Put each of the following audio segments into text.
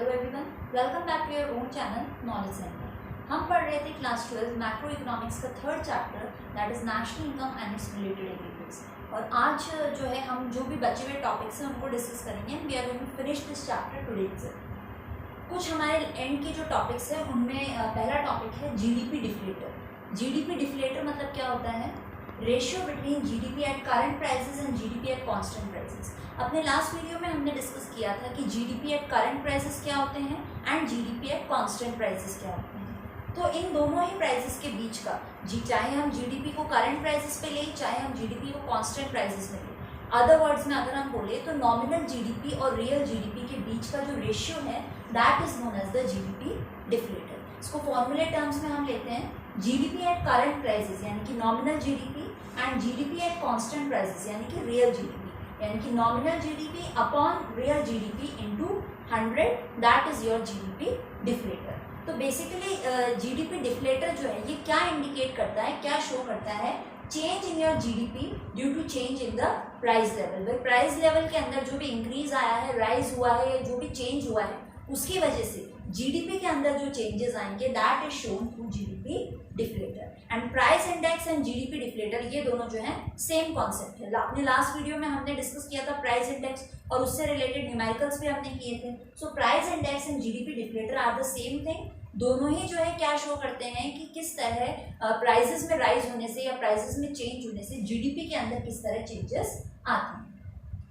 Hello everyone, welcome back to your own channel knowledge centre. हम पढ़ रहे थे क्लास 12 मैक्रो इकोनॉमिक्स का third chapter that is national income and its related aggregates. और आज जो है हम जो भी बचे हुए टॉपिक्स हैं उनको डिस्कस करेंगे। We are going to finish this chapter today itself. कुछ हमारे एंड के जो टॉपिक्स हैं उनमें पहला टॉपिक है जीडीपी डिफ्लेटर। जीडीपी डिफ्लेटर मतलब क्या होता है? Ratio between GDP at current prices and GDP at constant prices. अपने लास्ट वीडियो में हमने डिस्कस किया था कि जीडीपी एट करंट प्राइसेस क्या होते हैं and GDP at constant prices क्या होते हैं। तो इन दोनों ही प्राइसेस के बीच का चाहे हम जीडीपी को करंट प्राइसेस पे लें, चाहे हम जीडीपी को कांस्टेंट प्राइसेस में लें, अदर वर्ड्स में अगर हम बोले तो नॉमिनल जीडीपी और रियल जीडीपी के बीच का जो रेशियो है that is known as the GDP deflator. इसको फॉर्मूले टर्म्स में हम लेते हैं जीडीपी एट करंट प्राइसेस यानी कि nominal GDP and GDP at constant prices यानी कि रियल जीडीपी, यानी कि nominal GDP upon real GDP into 100 that is your GDP deflator. तो बेसिकली जीडीपी डिफ्लेटर जो है ये क्या इंडिकेट करता है, क्या शो करता है? Change in your GDP due to change in the price level. भाई प्राइस लेवल के अंदर जो भी इंक्रीज आया है, राइज हुआ है, जो भी चेंज हुआ है उसकी वजह से जीडीपी के अंदर जो चेंजेस आएंगे that is shown through GDP deflator. And price index and GDP deflator ये दोनों जो है सेम कॉन्सेप्ट है। अपने लास्ट वीडियो में हमने डिस्कस किया था प्राइस इंडेक्स और उससे रिलेटेड न्यूमेरिकल्स भी हमने किए थे। So price index and GDP deflator are the same thing. दोनों ही जो है क्या शो करते हैं कि किस तरह प्राइसेस में राइज होने से या प्राइसेस में चेंज होने से जीडीपी के अंदर किस तरह चेंजेस आते हैं।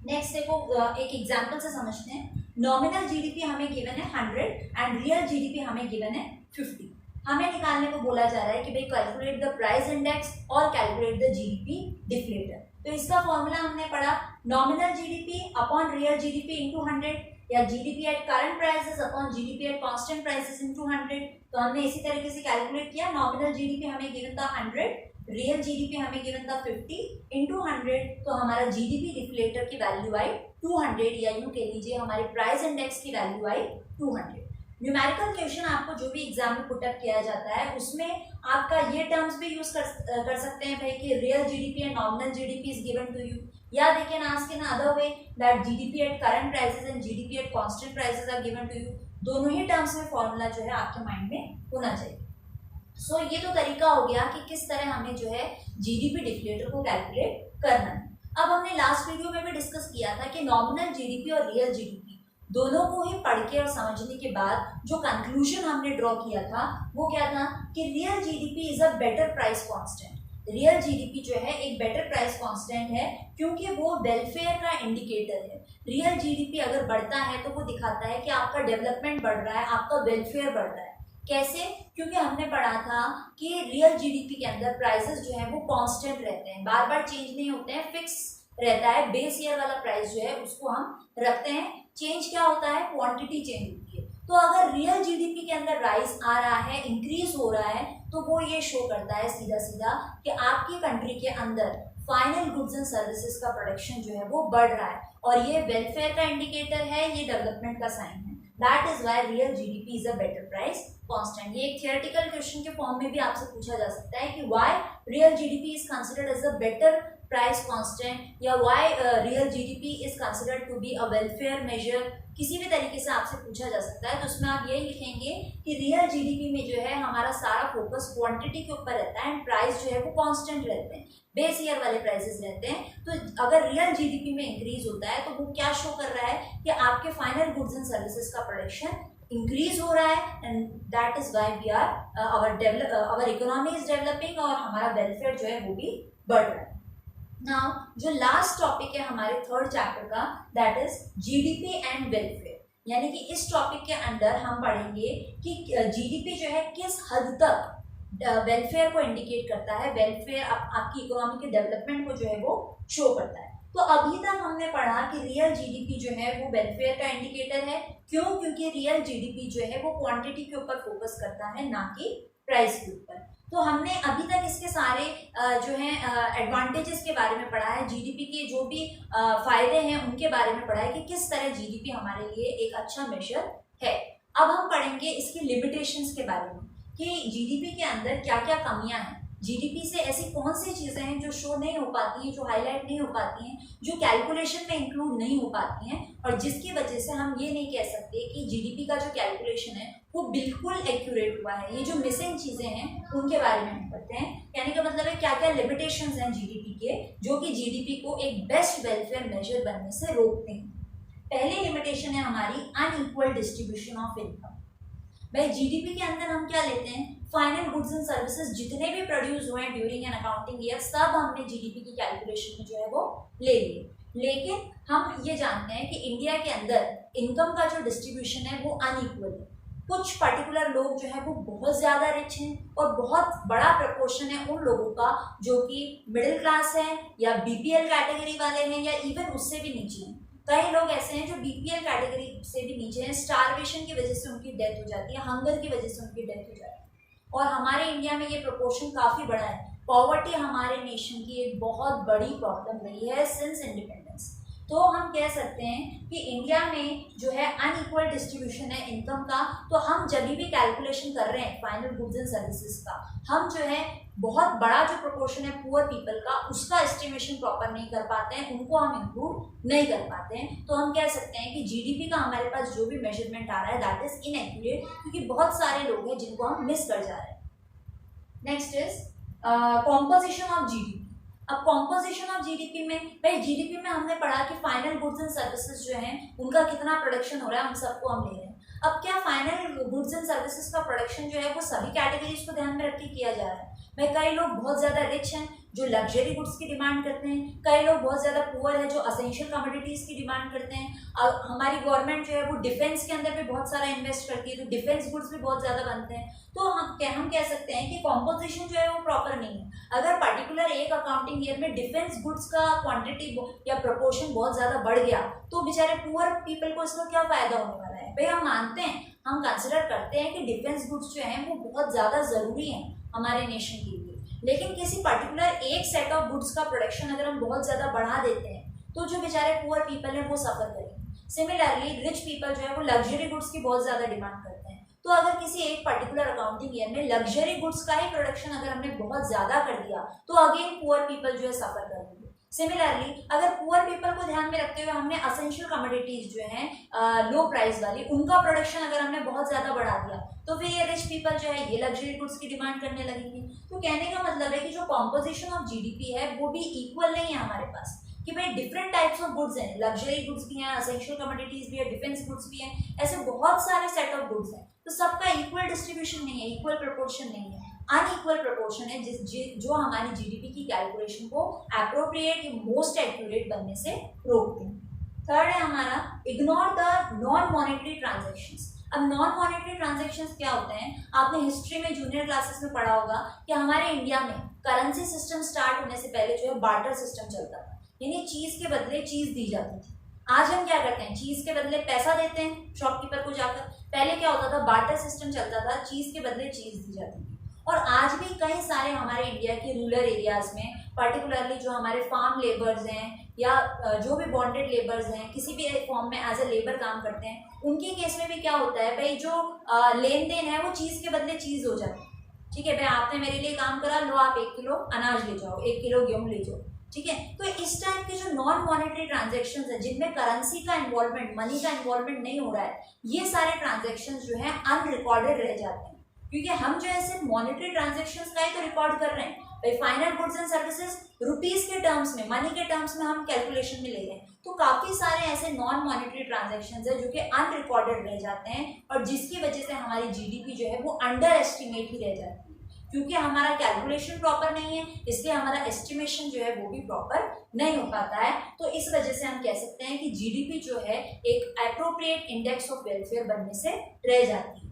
नेक्स्ट देखो एक एग्जांपल से समझते हैं। नॉमिनल जीडीपी हमें गिवन है 100 एंड रियल जीडीपी हमें गिवन है 50। हमें निकालने को बोला जा रहा है कि भाई कैलकुलेट द प्राइस इंडेक्स और कैलकुलेट द जीडीपी डिफ्लेटर। तो इसका फॉर्मूला हमने पढ़ा nominal GDP upon real GDP into 100 या GDP at current prices upon GDP at constant prices into 100। तो हमने इसी तरीके से कैलकुलेट किया। नॉमिनल जीडीपी हमें गिवन था 100, रियल जीडीपी हमें गिवन था 50 इनटू 100। तो हमारा जीडीपी डिफ्लेटर की वैल्यू आई 200 या यूं कह लीजिए हमारे प्राइस इंडेक्स की वैल्यू आई 200। न्यूमेरिकल क्वेश्चन आपको जो भी एग्जाम में पुटअप किया जाता है उसमें आपका ये टर्म्स भी यूज कर सकते हैं भाई कि real GDP and nominal GDP is given to you, या they can ask in other way that GDP at current prices and GDP at constant prices are given to you. दोनों ही terms में formula जो है आपके mind में होना चाहिए। सो ये तो तरीका हो गया कि किस तरह हमें जो है जीडीपी डिफ्लेटर को कैलकुलेट करना है। अब हमने लास्ट वीडियो में भी डिस्कस किया था कि नॉमिनल जीडीपी और रियल जीडीपी दोनों को ही पढ़ के और समझने के बाद जो कंक्लूजन हमने ड्रॉ किया था वो क्या था कि real GDP is a better price constant. Real GDP जो है एक बेटर प्राइस कांस्टेंट है क्योंकि वो वेलफेयर का इंडिकेटर है। रियल जीडीपी अगर बढ़ता है तो वो दिखाता है कि आपका डेवलपमेंट बढ़ रहा है, आपका वेलफेयर बढ़ रहा है। कैसे? क्योंकि हमने पढ़ा था कि रियल जीडीपी के अंदर प्राइसेस जो है वो कांस्टेंट रहते हैं, बार बार चेंज नहीं होते हैं, फिक्स रहता है। बेस ईयर वाला प्राइस जो है उसको हम रखते हैं। चेंज क्या होता है? क्वांटिटी चेंज होती है। तो अगर रियल जीडीपी के अंदर राइज आ रहा है, इंक्रीज हो रहा है, तो वो ये शो करता है सीधा सीधा कि आपकी कंट्री के अंदर फाइनल गुड्स एंड सर्विसेज का प्रोडक्शन जो है वो बढ़ रहा है और ये वेलफेयर का इंडिकेटर है, ये डेवलपमेंट का साइन है। That is why real GDP is a better price constant. ये एक थियोरेटिकल क्वेश्चन के फॉर्म में भी आपसे पूछा जा सकता है कि why real GDP is considered as a better price constant या why real GDP is considered to be a welfare measure. किसी भी तरीके से आपसे पूछा जा सकता है। तो उसमें आप यही लिखेंगे कि रियल जीडीपी में जो है हमारा सारा फोकस क्वांटिटी के ऊपर रहता है एंड प्राइस जो है वो कांस्टेंट रहते हैं, बेस ईयर वाले प्राइसेस रहते हैं। तो अगर रियल जीडीपी में इंक्रीज होता है तो वो क्या शो कर रहा है कि आपके फाइनल गुड्स एंड सर्विसेज का प्रोडक्शन इंक्रीज हो रहा है and that is why we are our economy is developing और हमारा वेलफेयर जो है वो भी बढ़ रहा है। नाउ जो लास्ट टॉपिक है हमारे थर्ड चैप्टर का that is GDP and welfare, यानी कि इस टॉपिक के अंदर हम पढ़ेंगे कि जीडीपी जो है किस हद तक वेलफेयर को इंडिकेट करता है, वेलफेयर आपकी इकोनॉमी के डेवलपमेंट को जो है वो शो करता है। तो अभी तक हमने पढ़ा कि रियल जीडीपी जो है वो वेलफेयर का इंडिकेटर है। क्यों? क्योंकि रियल जीडीपी जो है वो क्वांटिटी के ऊपर फोकस करता है, ना कि प्राइस के ऊपर। तो हमने अभी तक इसके सारे जो है एडवांटेजेस के बारे में पढ़ा है, जीडीपी के जो भी फायदे हैं उनके बारे में पढ़ा है कि किस तरह जीडीपी हमारे लिए एक अच्छा मेजर है। अब हम पढ़ेंगे इसकी लिमिटेशंस के बारे में कि जीडीपी के अंदर क्या क्या कमियां हैं। जीडीपी से ऐसी कौन सी चीज़ें हैं जो शो नहीं हो पाती हैं, जो हाईलाइट नहीं हो पाती हैं, जो कैलकुलेशन में इंक्लूड नहीं हो पाती हैं, और जिसकी वजह से हम ये नहीं कह सकते कि जीडीपी का जो कैलकुलेशन है वो बिल्कुल एक्यूरेट हुआ है। ये जो मिसिंग चीज़ें हैं उनके बारे में हम पढ़ते हैं। कहने का मतलब है क्या क्या लिमिटेशंस हैं जीडीपी के, जो कि जीडीपी को एक बेस्ट वेलफेयर मेजर बनने से रोकते हैं। पहली लिमिटेशन है हमारी अनइक्वल डिस्ट्रीब्यूशन ऑफ इनकम। भाई जीडीपी के अंदर हम क्या लेते हैं, फाइनल गुड्स एंड सर्विसेज जितने भी प्रोड्यूस हुए हैं ड्यूरिंग एन अकाउंटिंग ईयर, सब हमने जीडीपी की कैलकुलेशन में जो है वो ले लिए। लेकिन हम ये जानते हैं कि इंडिया के अंदर इनकम का जो डिस्ट्रीब्यूशन है वो अनइक्वल है। कुछ पर्टिकुलर लोग जो है वो बहुत ज़्यादा रिच हैं और बहुत बड़ा प्रपोर्शन है उन लोगों का जो कि मिडिल क्लास है या बीपीएल कैटेगरी वाले हैं या इवन उससे भी नीचे हैं। कई लोग ऐसे हैं जो बीपीएल कैटेगरी से भी नीचे हैं, स्टारवेशन की वजह से उनकी डेथ हो जाती है, हंगर की वजह से उनकी डेथ हो जाती है। और हमारे इंडिया में ये प्रोपोर्शन काफ़ी बड़ा है। पॉवर्टी हमारे नेशन की एक बहुत बड़ी प्रॉब्लम रही है सिंस इंडिपेंडेंस। तो हम कह सकते हैं कि इंडिया में जो है अनइक्वल डिस्ट्रीब्यूशन है इनकम का। तो हम जब भी कैलकुलेशन कर रहे हैं फाइनल गुड्स एंड सर्विसेज का, हम जो है बहुत बड़ा जो प्रोपोर्शन है पुअर पीपल का, उसका एस्टिमेशन प्रॉपर नहीं कर पाते हैं, उनको हम इंक्लूड नहीं कर पाते हैं। तो हम कह सकते हैं कि जीडीपी का हमारे पास जो भी मेजरमेंट आ रहा है दैट इज इनएक्यूरेट, क्योंकि बहुत सारे लोग हैं जिनको हम मिस कर जा रहे हैं। Next is composition of GDP. अब कॉम्पोजिशन ऑफ जीडीपी में, भाई जीडीपी में हमने पढ़ा कि फाइनल गुड्स एंड सर्विसेज जो हैं उनका कितना प्रोडक्शन हो रहा है, हम सबको हम ले रहे हैं। अब क्या फाइनल गुड्स एंड सर्विसेज का प्रोडक्शन जो है वो सभी कैटेगरीज को ध्यान में रख के किया जा रहा है? भाई कई लोग बहुत ज़्यादा रिच हैं जो लग्जरी गुड्स की डिमांड करते हैं, कई लोग बहुत ज़्यादा पुअर है जो असेंशियल कमोडिटीज़ की डिमांड करते हैं। और हमारी गवर्नमेंट जो है वो डिफेंस के अंदर भी बहुत सारा इन्वेस्ट करती है, तो डिफेंस गुड्स भी बहुत ज़्यादा बनते हैं। तो हम कह सकते हैं कि कॉम्पोजिशन जो है वो प्रॉपर नहीं है। अगर पर्टिकुलर एक अकाउंटिंग ईयर में डिफेंस गुड्स का क्वांटिटी या प्रोपोर्शन बहुत ज़्यादा बढ़ गया तो बेचारे पुअर पीपल को इसका क्या फ़ायदा होने वाला है? भाई हम मानते हैं, हम कंसिडर करते हैं कि डिफेंस गुड्स जो हैं वो बहुत ज़्यादा ज़रूरी हैं हमारे नेशन के लिए, लेकिन किसी पर्टिकुलर एक सेट ऑफ गुड्स का प्रोडक्शन अगर हम बहुत ज़्यादा बढ़ा देते हैं तो जो बेचारे पुअर पीपल हैं वो सफ़र करेंगे। सिमिलरली रिच पीपल जो है वो लग्जरी गुड्स की बहुत ज़्यादा डिमांड करते हैं। तो अगर किसी एक पर्टिकुलर अकाउंटिंग ईयर में लग्जरी गुड्स का ही प्रोडक्शन अगर हमने बहुत ज़्यादा कर दिया तो अगेन पुअर पीपल जो है सफ़र करेंगे। सिमिलरली अगर पुअर पीपल को ध्यान में रखते हुए हमने असेंशियल कमोडिटीज जो हैं लो प्राइस वाली, उनका प्रोडक्शन अगर हमने बहुत ज़्यादा बढ़ा दिया तो फिर ये रिच पीपल जो है ये लग्जरी गुड्स की डिमांड करने लगेंगे। तो कहने का मतलब है कि जो कॉम्पोजिशन ऑफ जीडीपी है वो भी इक्वल नहीं है हमारे पास, कि भाई डिफरेंट टाइप्स ऑफ गुड्स हैं, लग्जरी गुड्स भी हैं, असेंशियल कमोडिटीज भी है, डिफेंस गुड्स भी हैं, ऐसे बहुत सारे सेट ऑफ गुड्स हैं। तो सबका इक्वल डिस्ट्रीब्यूशन नहीं है, इक्वल प्रोपोर्शन नहीं है, अनइक्वल प्रोपोर्शन है जो हमारी जीडीपी की कैलकुलेशन को एप्रोप्रिएट या मोस्ट एक्यूरेट बनने से रोकते हैं। थर्ड है हमारा ignore the non monetary transactions. अब नॉन मॉनेटरी ट्रांजैक्शंस क्या होते हैं? आपने हिस्ट्री में जूनियर क्लासेस में पढ़ा होगा कि हमारे इंडिया में करेंसी सिस्टम स्टार्ट होने से पहले जो है बार्टर सिस्टम चलता था, यानी चीज के बदले चीज दी जाती थी। आज हम क्या करते हैं, चीज के बदले पैसा देते हैं शॉपकीपर को जाकर। पहले क्या होता था, बार्टर सिस्टम चलता था, चीज के बदले चीज दी जाती थी। और आज भी कई सारे हमारे इंडिया के रूरल एरियाज में पर्टिकुलरली जो हमारे फार्म लेबर्स हैं या जो भी बॉन्डेड लेबर्स हैं, किसी भी फॉर्म में एज ए लेबर काम करते हैं, उनके केस में भी क्या होता है, भाई जो लेन देन है वो चीज़ के बदले चीज़ हो जाती है। ठीक है भाई, आपने मेरे लिए काम करा, लो आप 1 किलो अनाज ले जाओ, 1 किलो गेहूँ ले जाओ। ठीक है, तो इस टाइप के जो नॉन मॉनेटरी ट्रांजेक्शन है जिनमें करेंसी का इन्वॉल्वमेंट, मनी का इन्वॉल्वमेंट नहीं हो रहा है, ये सारे ट्रांजेक्शन जो है अनरिकॉर्डेड रह जाते हैं, क्योंकि हम जो है सिर्फ मॉनेटरी ट्रांजेक्शन का ही तो रिकॉर्ड कर रहे हैं। भाई final goods and services rupees के टर्म्स में, मनी के टर्म्स में हम कैलकुलेशन में ले रहे हैं। तो काफी सारे ऐसे नॉन मॉनेटरी ट्रांजेक्शन है जो कि अनरिकॉर्डेड रह जाते हैं और जिसकी वजह से हमारी जीडीपी जो है वो अंडर एस्टिमेट ही रह जाती है, क्योंकि हमारा कैलकुलेशन प्रॉपर नहीं है, इसलिए हमारा एस्टिमेशन जो है वो भी प्रॉपर नहीं हो पाता है। तो इस वजह से हम कह सकते हैं कि जीडीपी जो है एक एप्रोप्रिएट इंडेक्स ऑफ वेलफेयर बनने से रह जाती है।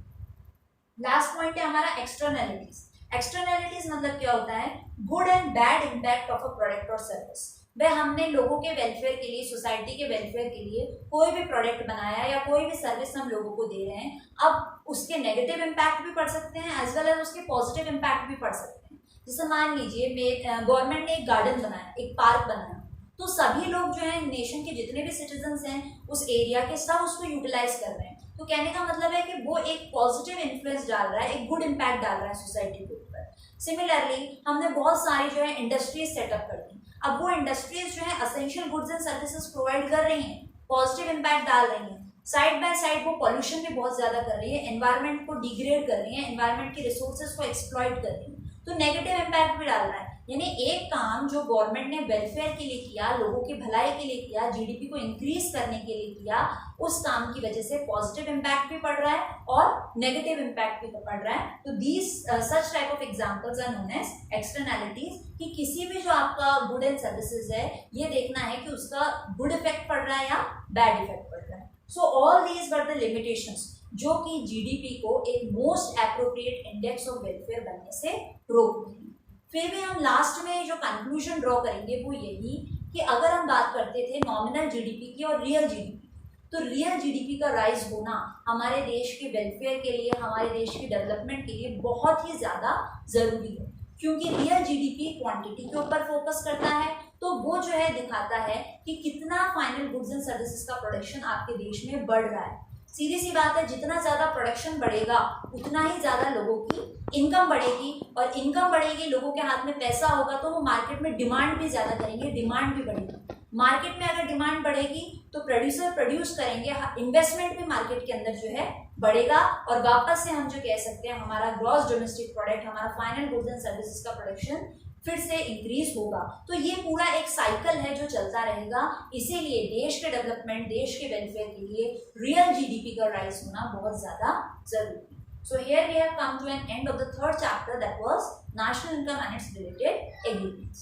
लास्ट पॉइंट है हमारा एक्सटर्नैलिटीज। एक्सटर्नैलिटीज मतलब क्या होता है, good and bad impact of a product और सर्विस। वह हमने लोगों के वेलफेयर के लिए, सोसाइटी के वेलफेयर के लिए कोई भी प्रोडक्ट बनाया या कोई भी सर्विस हम लोगों को दे रहे हैं, अब उसके नेगेटिव इम्पैक्ट भी पड़ सकते हैं एज वेल एज उसके पॉजिटिव इम्पैक्ट भी पड़ सकते हैं। जैसे मान लीजिए गवर्नमेंट ने एक गार्डन बनाया, एक पार्क बनाया, तो सभी लोग जो है नेशन के जितने भी सिटीजन्स हैं उस एरिया के, सब उसको यूटिलाइज कर रहे हैं। तो कहने का मतलब है कि वो एक पॉजिटिव इन्फ्लुएंस डाल रहा है, एक गुड इम्पैक्ट डाल रहा है सोसाइटी के ऊपर। सिमिलरली हमने बहुत सारी जो है इंडस्ट्रीज सेटअप कर दी। अब वो इंडस्ट्रीज जो है essential goods and services provide कर रही हैं, पॉजिटिव इम्पैक्ट डाल रही हैं, साइड बाय साइड वो पॉल्यूशन भी बहुत ज्यादा कर रही है, एनवायरनमेंट को डिग्रेड कर रही है, एनवायरनमेंट के रिसोर्सेज को एक्सप्लॉइट कर रही है, तो नेगेटिव इम्पैक्ट भी डाल रहा है। यानी एक काम जो गवर्नमेंट ने वेलफेयर के लिए किया, लोगों की भलाई के लिए किया, जीडीपी को इंक्रीज करने के लिए किया, उस काम की वजह से पॉजिटिव इम्पैक्ट भी पड़ रहा है और नेगेटिव इम्पैक्ट भी पड़ रहा है। तो these such type of examples are known as externalities, कि किसी भी जो आपका गुड एंड सर्विसेज है, ये देखना है कि उसका गुड इफेक्ट पड़ रहा है या बैड इफेक्ट पड़ रहा है। So all these were the limitations जो कि जीडीपी को एक most appropriate index of welfare बनने से रोक रही। फिर भी हम लास्ट में जो कंक्लूजन ड्रॉ करेंगे वो यही कि अगर हम बात करते थे नॉमिनल जीडीपी की और रियल जीडीपी, तो रियल जीडीपी का राइज होना हमारे देश के वेलफेयर के लिए, हमारे देश की डेवलपमेंट के लिए बहुत ही ज़्यादा ज़रूरी है, क्योंकि रियल जीडीपी क्वांटिटी के ऊपर फोकस करता है। तो वो जो है दिखाता है कि कितना फाइनल गुड्स एंड सर्विसेज का प्रोडक्शन आपके देश में बढ़ रहा है। सीधी सी बात है, जितना ज़्यादा प्रोडक्शन बढ़ेगा उतना ही ज़्यादा लोगों की इनकम बढ़ेगी, और इनकम बढ़ेगी, लोगों के हाथ में पैसा होगा तो वो मार्केट में डिमांड भी ज़्यादा करेंगे, डिमांड भी बढ़ेगी। मार्केट में अगर डिमांड बढ़ेगी तो प्रोड्यूसर प्रोड्यूस करेंगे, इन्वेस्टमेंट भी मार्केट के अंदर जो है बढ़ेगा, और वापस से हम जो कह सकते हैं हमारा ग्रॉस डोमेस्टिक प्रोडक्ट, हमारा फाइनल गुड्स एंड सर्विसेज का प्रोडक्शन फिर से इंक्रीज होगा। तो ये पूरा एक साइकिल है जो चलता रहेगा। इसीलिए देश के डेवलपमेंट, देश के वेलफेयर के लिए रियल जीडीपी का राइज होना बहुत ज्यादा जरूरी है। So here we have come to an end of the third chapter, that was national income and its related agreements.